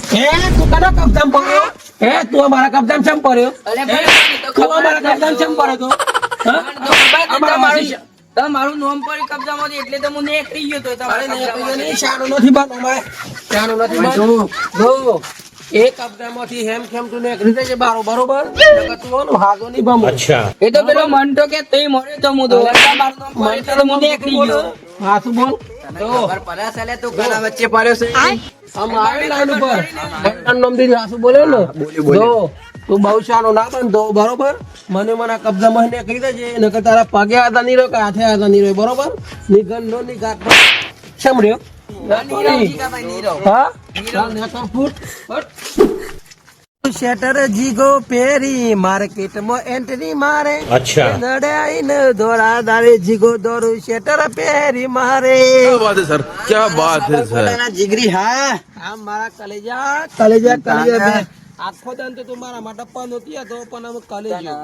તું કનો કબજામ પડ્યો? તું અમારા કબજામ ચમ પડ્યો? તું અમારા કબજામ ચમ પડ્યો તો? તમારું નામ પર કબજામાંથી એટલે તો હું નીકળી ગયો તો શાનો નથી બનવામાં. શાનો નથી બનવું. જો એ કબજામાંથી હેમ ખેમ તું નીકળી જજે બારો બરોબર. નકર તું ઓનો હાજો નહીં બમો. એ તો પેલો મંટો કે તે મર્યો તો હું તો મારું નામ પર એટલે હું નીકળી ગયો. હા તું બોલ. ખબર પડે સાલે તું ઘણા વચ્ચે પડ્યો છે આમ આવી લાઈન ઉપર મંટન નામ દીધી હાસુ બોલ્યો ને. જો તું બહુ શાનો ના બનતો બરોબર. મને મારા કબજામાં નીકળી દેજે. નકર તારા પગે હાથા નહીં રહ્યો કે હાથે હાથા નહીં રહ્યો બરોબર. નિગન નો નિગાટ સમર્યો. હા ચાલ નેકર ફૂટ શેટર જીગો પેરી માર્કેટમાં એન્ટ્રી મારે. અચ્છા નડે આઈને દોડા દારે જીગો દોરું શેટર પેરી મારે. क्या बात है सर, क्या बात है सर। જીગરી હા આ મારા કલેજા બે આખો દાન તો તું મારા માટે પનોતી હતો પણ અમે કલેજો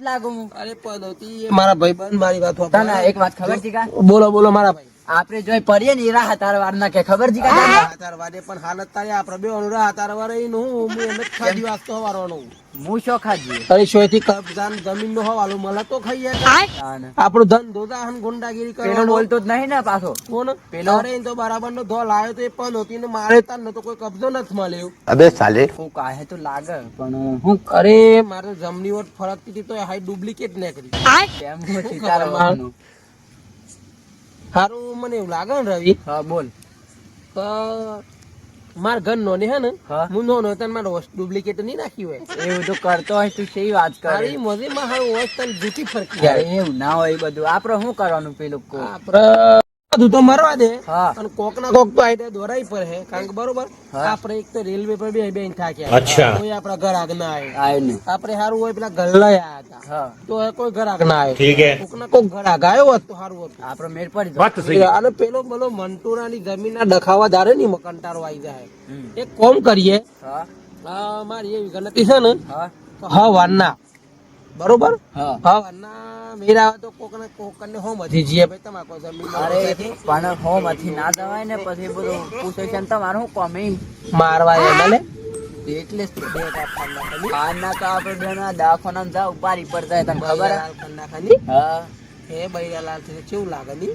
લાગુ હું અરે પનોતી મારા ભાઈબંધ મારી વાત તને એક વાત ખબર છે કા બોલો બોલો મારા ભાઈ. આપણે જોઈ પડીએ ને ઈરા હતાર વાર ના કે ખબર છે કા તાર વાદે પણ હાલત તારી આપણે બે અનુરા તાર વારે નું હું એમ જ ખાધી વાસ્તો હવારવાનો. હું શો ખાજી અરે શોયથી કબજાન જમીન નો હવાલો મળે તો ખાઈએ આપણું ધન ધોધા હન ગુંડાગીરી પેલો કરવાનો. બોલતો જ નહીં ને પાછો કોણ પેલો? અરે એ તો બરાબર નો ધોલ આવ્યો તો એ પણ હોતી ને મારે તાર નતો કોઈ કબજો નથી મળ્યો. હું કાહે તો લાગે પણ હું અરે મારે જમણી વટ ફરકતી હતી તો હાઈ ડુપ્લિકેટ નીકળી. કેમ હું ચિતારવાનું સારું મને એવું લાગે ને રવિ હા બોલ કે માર ઘર નો હે ને હા. હું નો નો તને મારો ડુપ્લિકેટ નહીં નાખી હોય. એવું તો કરતો હોય તું શી વાત કરે તારી મજે માં હારું હોય તને જૂઠી ફરકી યાર જાય. એવું ના હોય બધું આપડે શું કરવાનું પેલું કો આપડે બધું તો મરવા દે હા અને કોક ના કોક તો આઈડિયા દોરાઈ પર હે કારણ કે બરોબર હા. આપણે એક તો રેલવે પર બે બેન થાક્યા. અચ્છા. કોઈ આપડા ઘર આગ ના આવે. આય ને આપણે હારું હોય પેલા ગલ્લા આયા હતા હા તો એ કોઈ ઘર આગ ના આવે. ठीक है કોક ના કોક ઘર આગ આવ્યો હોત તો હારું હતું. આપડે મેળ પડી જાય અને પેલો પેલો મંટુરાની જમીન ના ડખાવા ધારે ની કંટાળો આવી જાય. એક કોમ કરીએ હા મારી એવી ગણતી છે ને હા તો હા વારના બરોબર હા હા વારના મેરા આવે તો કોક ને કોક ને હો મથી જીએ ભાઈ તમારે કોઈ જમીન અરે પણ હોમ થી ના દવાય ને પછી બધું પૂછે છે ને તમારું શું કોમી મારવા એમને એટલે જ તો આના તો આપણે બેના દવાખાના જાવ પારી પર જાય તને ખબર હે? નાખાની હા એ બૈરા લાલ છે કેવું લાગે ની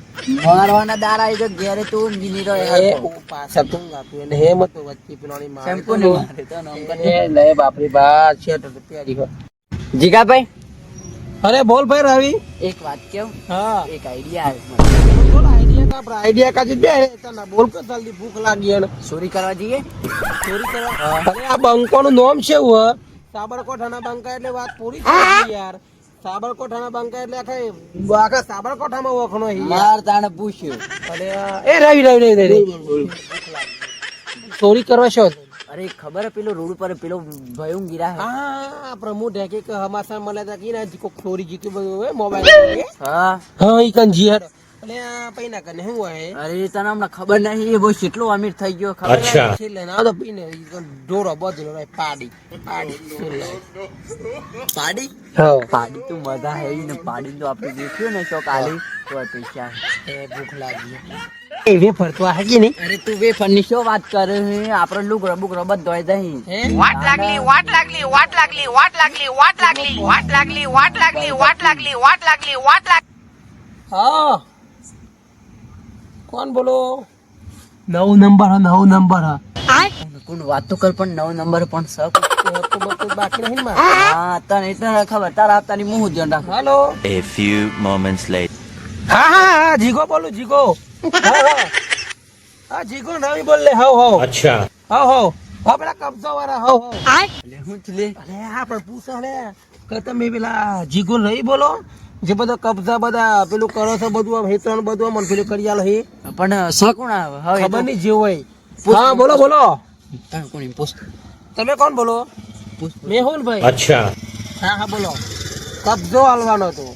મારવાના દારા એ તો ઘેરે તું ઊંઘી રહે એ પાછા તું આપું એને હે મત વચ્ચે પેલોની મારે શેમ્પુ ને મારે તો નામ કરે. એ લે બાપરી બા છેટ તૈયારી કર. જીગાભાઈ અરે બોલ ભાઈ રવિ. એક વાત કેવું હા એક આઈડિયા આવે મને. બોલ આઈડિયા કા આપડા આઈડિયા કાજી બે તને બોલ કે જલ્દી ભૂખ લાગી એને ચોરી કરવા જઈએ ચોરી કરવા. અરે આ બંકોનું નામ છે હું સાબરકોઠાના બંકા એટલે વાત પૂરી થઈ ગઈ યાર. સાબરકોઠાના બંકા એટલે આખા સાબરકોઠામાં વખણો હી યાર. માર તાણે પૂછ્યું અરે એ રવિ ચોરી કરવા શું હતું? અરે ખબર હે પેલો રોડ પર પેલો ભયું ગીરા હે? હા પ્રમુ ઢેકે કે હમાસા મળ્યા તા કી ના જીકો ચોરી જીત્યું બધું હોય મોબાઈલ હા હા ઈ કન જી હેડ એટલે આ પૈના કને શું હોય અરે તને હમણાં ખબર નહીં એ બહુ કેટલો અમીર થઈ ગયો ખબર હે? अच्छा છેલ્લે ના તો પીને ઈ કન ડોરો બદલો રે પાડી છેલ્લે. પાડી હા પાડી તો મજા હે ઈ ને પાડી તો આપણે દેખ્યું ને શોક આલી તો પૈસા એ ભૂખ લાગી એ વે ફરતો આ કે નહીં અરે તું વેફર ની શું વાત કરે છે આપણે લુક રબુક રબત ધોઈ દઈ હે વાટ લાગલી વાટ લાગલી વાટ લાગલી વાટ લાગલી વાટ લાગલી વાટ લાગલી વાટ લાગલી વાટ લાગલી વાટ લાગલી વાટ લાગલી હા કોણ બોલો? 9 નંબર હા 9 નંબર હા કોણ વાત તો કર પણ 9 નંબર પણ સક તો બધું બાકી નહીં માં. હા તને એટલે ખબર તારા આપતાની મું ધ્યાન રાખ હાલો A few moments later. હા હા હા જીગો બોલું જીગો હા હા હા જીગો નવી બોલ લે હાવ હાવ अच्छा હાવ હાવ હા પેલા કબજા વાળા હાવ હાવ એટલે હું ચલે અરે હા પણ પૂછો લે કે તમે પેલા જીગો નહીં બોલો જે બધા કબજા બધા પેલું કરો છો બધું આમ હેતરણ બધું આમ પેલું કરી આલો હે પણ સકોણ આવે હવે ખબર નહીં જે હોય હા બોલો બોલો તને કોણ પૂછ તમે કોણ બોલો? પૂછ મેહુલભાઈ. अच्छा હા હા બોલો કબજો આલવાનો તો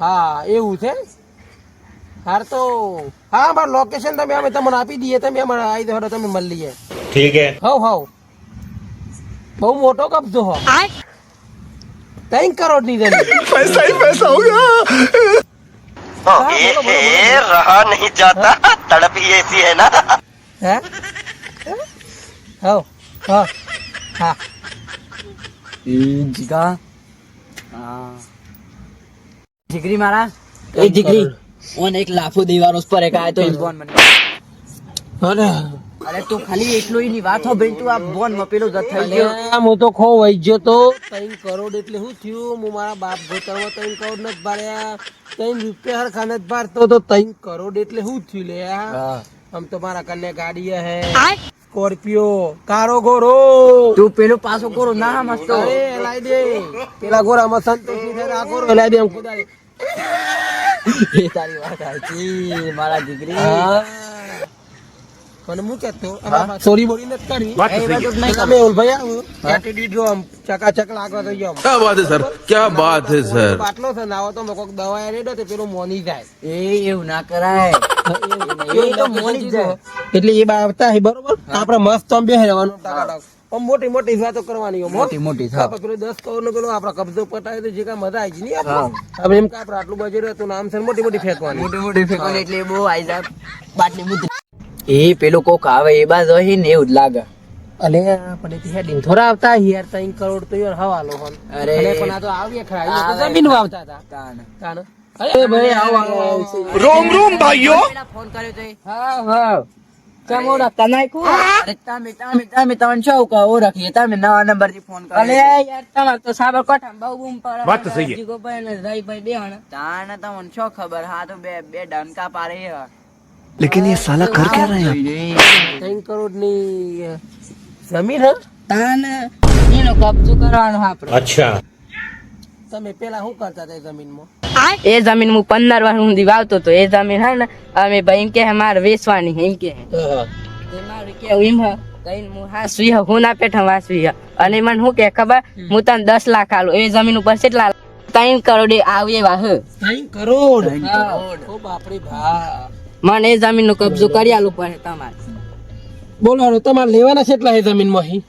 હા એવું છે હાર તો હા મારું લોકેશન તમે અમે તમને આપી દઈએ તમે અમારે આવી દો તમે મળી લઈએ ठीक है હવ હવ બહુ મોટો કબજો હો 3 કરોડ ની જમીન पैसा ही पैसा होगा। रहा नहीं जाता तड़प ही ऐसी है ना હે હા હા હા એ જીગા હા જીગરી મારા એ જીગરી ઓન એક લાફો દેવાનો પર એક આય તો ઇન્ફોન મને અરે અરે તું ખાલી એટલો ની વાત હો બેન તું આ બોન માં પેલો જત થઈ ગયો અલ્યા, હું તો ખો વહી ગયો તો 3 કરોડ એટલે શું થયું હું મારા બાપ ગોતરમાં 3 કરોડ નથી ભર્યા 3 રૂપિયા હરખા નથી ભરતો તો 3 કરોડ એટલે શું થયું લે આમ તો મારા કન્યા ગાડી હે સ્કોર્પિયો કારો ગોરો તું પેલો પાછો કોરો ના મસ્તો અરે લાઈ દે પેલા ગોરામાં સંતોષ ની થાય આ ગોરો લાઈ દે આમ કુદાડી એ તારી વાત સાચી મારા જીગરી મને હું કહેતો સોરી બોરી નથી કરવી એ બધું નહીં તમે ઓલભાઈ આવું એટીટ્યુડ જો આમ ચકાચક લાગવા થઈ ગયો क्या बात है सर क्या बात है सर બાટલો છે નાવો તો મેં કોઈક દવા રેડો તો પેલું મોની જાય એ એવું ના કરાય એ તો મોની જ જાય. એટલે એ બાબતા બરોબર આપડે મસ્ત આમ બે રહેવાનું ટકાટક આમ મોટી મોટી વાતો કરવાની આમ, હો. મોટી મોટી થાપ. આપણે પેલું 10 કરોડ નો પેલો આપડે કબજો પટાય તો જે કાંઈ મજા આવી જ નહીં આપણે. હવે એમ કે આપડે આટલું બજેટ હતું નામ છે ને મોટી મોટી ફેંકવાની મોટી મોટી ફેંકવાની એટલે બહુ આઈ જાય બાટલી બુદ્ધ એ પેલું કોક આવે એ બાજુ હોય ને એવું જ લાગે અલે પણ એથી હેડિંગ થોડા આવતા યાર 3 કરોડ તો યાર હવાલો હોન અરે. અલે પણ આ તો આવીએ ખરા એ તો જમીન વાવતા હતા તાન. તાન અરે ભાઈ આવો આવો रोम रोम भाइयों પેલા ફોન કર્યો તો એ. હા હા ચમોડા તનાય કો અરે તમે તન છો કહો રાખીએ તમે નવા નંબર થી ફોન કર્યો અલે યાર તમાર તો સાબરકાંઠા બહુ બૂમ પડે વાત તો સહી છે. જીગોભાઈ ને રહીભાઈ બે હણા તાન તમને છો ખબર હા તો બે બે ડંકા પારે હે लेकिन ये साला कर क्या रहे हैं 3 કરોડ ની જમીન હે તાન એનો કબજો કરવાનો આપડે તમે પેલા શું કરતા હતા એ જમીનમાં એ જમીન હું 15 વર્ષ સુધી વાવતો તો એ જમીન હે ને અમે ભાઈ એમ કે મારે વેચવાની હે, એમ કે એ મારું કેવું એમ હે કઈ હું હાસવી હે હું ના પેઠા વાસવી હે અને મને શું કે ખબર હું તને 10 લાખ આલું એ જમીન ઉપર કેટલા 3 કરોડ આવી એવા હે 3 કરોડ હા. ઓ બાપરે ભા મને એ જમીન નો કબજો કરી આલું પડે તમારે બોલો હાલો, તમારે લેવાના કેટલા છે જમીનમાં અહીં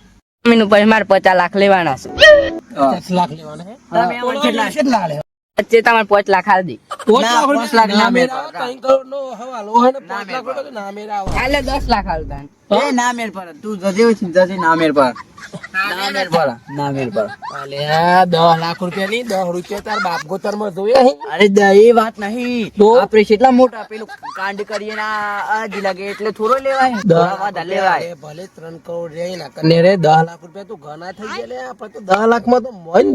જમીન ઉપર મારે 50 લાખ લેવાના છે 10 લાખ લેવાના હે તમે બોલો, કેટલા કેટલા લે વચ્ચે તમારે 5 લાખ આલ દી 5 લાખ ના ના મેળ મેરા પડે. 3 કરોડ નો હવાલો હે ને 5 લાખ રૂપિયા તો ના મેરા આવે હાલે 10 લાખ આલતા એ ના મેર પર તું જજે જજે ના મેર પર ના મેર પર ના મેર પર અલે આ 10 લાખ રૂપિયા ની 10 રૂપિયા તાર બાપ ગોતરમાં જોયા હે અરે એ વાત નહીં તો? આપણે કેટલા મોટા પેલું કાંડ કરીએ ને આજ લાગે એટલે થોડો લેવાય થોડા વાધા લેવાય અરે ભલે 3 કરોડ રે ના કને રે 10 લાખ રૂપિયા તો ઘણા થઈ ગયા લે આપણે તો 10 લાખ માં તો મન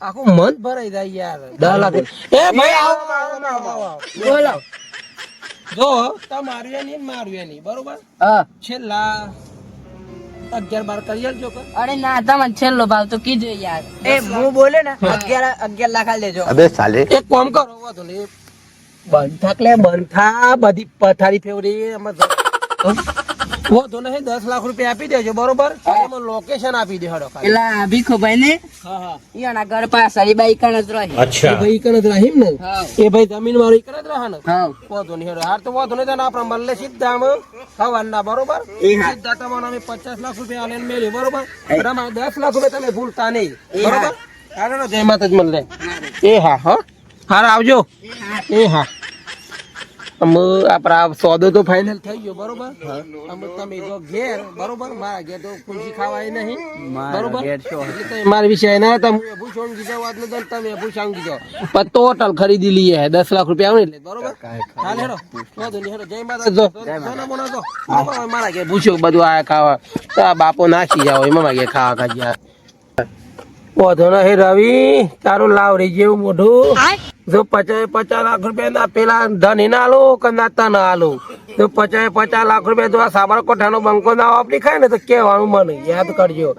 આખું મન ભરાઈ જાય યાર 10 લાખ એ ભાઈ આવો બોલો જો તમારું એની ને મારું એની બરોબર હા છેલ્લા 11-12 કરી આલજો કે અરે ના તમારે છેલ્લો ભાવ તો કીધો યાર એ હું બોલે ને 11 લાખ આલ દેજો अबे साले એક કામ કરો વાંધો નહીં બંધ થાક લે બંધ થા બધી પથારી ફેવરી એમાં વાંધો નહીં 10 લાખ રૂપિયા આપી દેજો બરોબર અને મને લોકેશન આપી દે હડો ખાલી. પેલા ભીખુભાઈ ને હા હા એના ઘર પાસે એ બાઈ કણ જ રહી એ ભાઈ ઈકણ જ રાહીમ ને હા. એ ભાઈ જમીન વાળો ઈકણ જ રહે ને હા વાંધો નહીં હેડો હાર તો વાંધો નહીં તને આપણે મળે સીધા આમ હવાના બરોબર સીધા તમારે અમે 50 લાખ રૂપિયા આલે મેળવી બરોબર તમારે 10 લાખ રૂપિયા તમે ભૂલતા નહીં બરોબર હારો જય માતાજી મળે એ હા હા હાર આવજો એ હા આપડા સોદો તો ફાઇનલ થઈ ગયો બરોબર અમે તમે જો ઘેર બરોબર મારા ઘેર તો ખુશી ખાવાય નહીં બરોબર એટલે તમે મારા વિશે ના હતા હું ભૂષણ કીધો વાત ન દઉં તમે ભૂષણ કીધો પણ ટોટલ ખરીદી લઈએ 10 લાખ રૂપિયા આવે એટલે બરોબર હાલ હેડો વાંધો નહીં હેડો જય માતા જો સોના મોના જો બરોબર, મારા ઘેર ભૂસ્યું બધું આ ખાવા તો આ બાપો નાખી જાવ એમાં મારા ઘેર ખાવા ખાજ્યા વાંધો નહીં રવિ તારું લાવ રહી જેવું મોઢું જો 50 લાખ રૂપિયા ના પેલા ધન ના આલો કે નાતા ના આલો તો 50 લાખ રૂપિયા જો આ સાબરકાંઠાનો બંકો ના વાપરી ખાય ને તો કેવાનું મને યાદ કરજો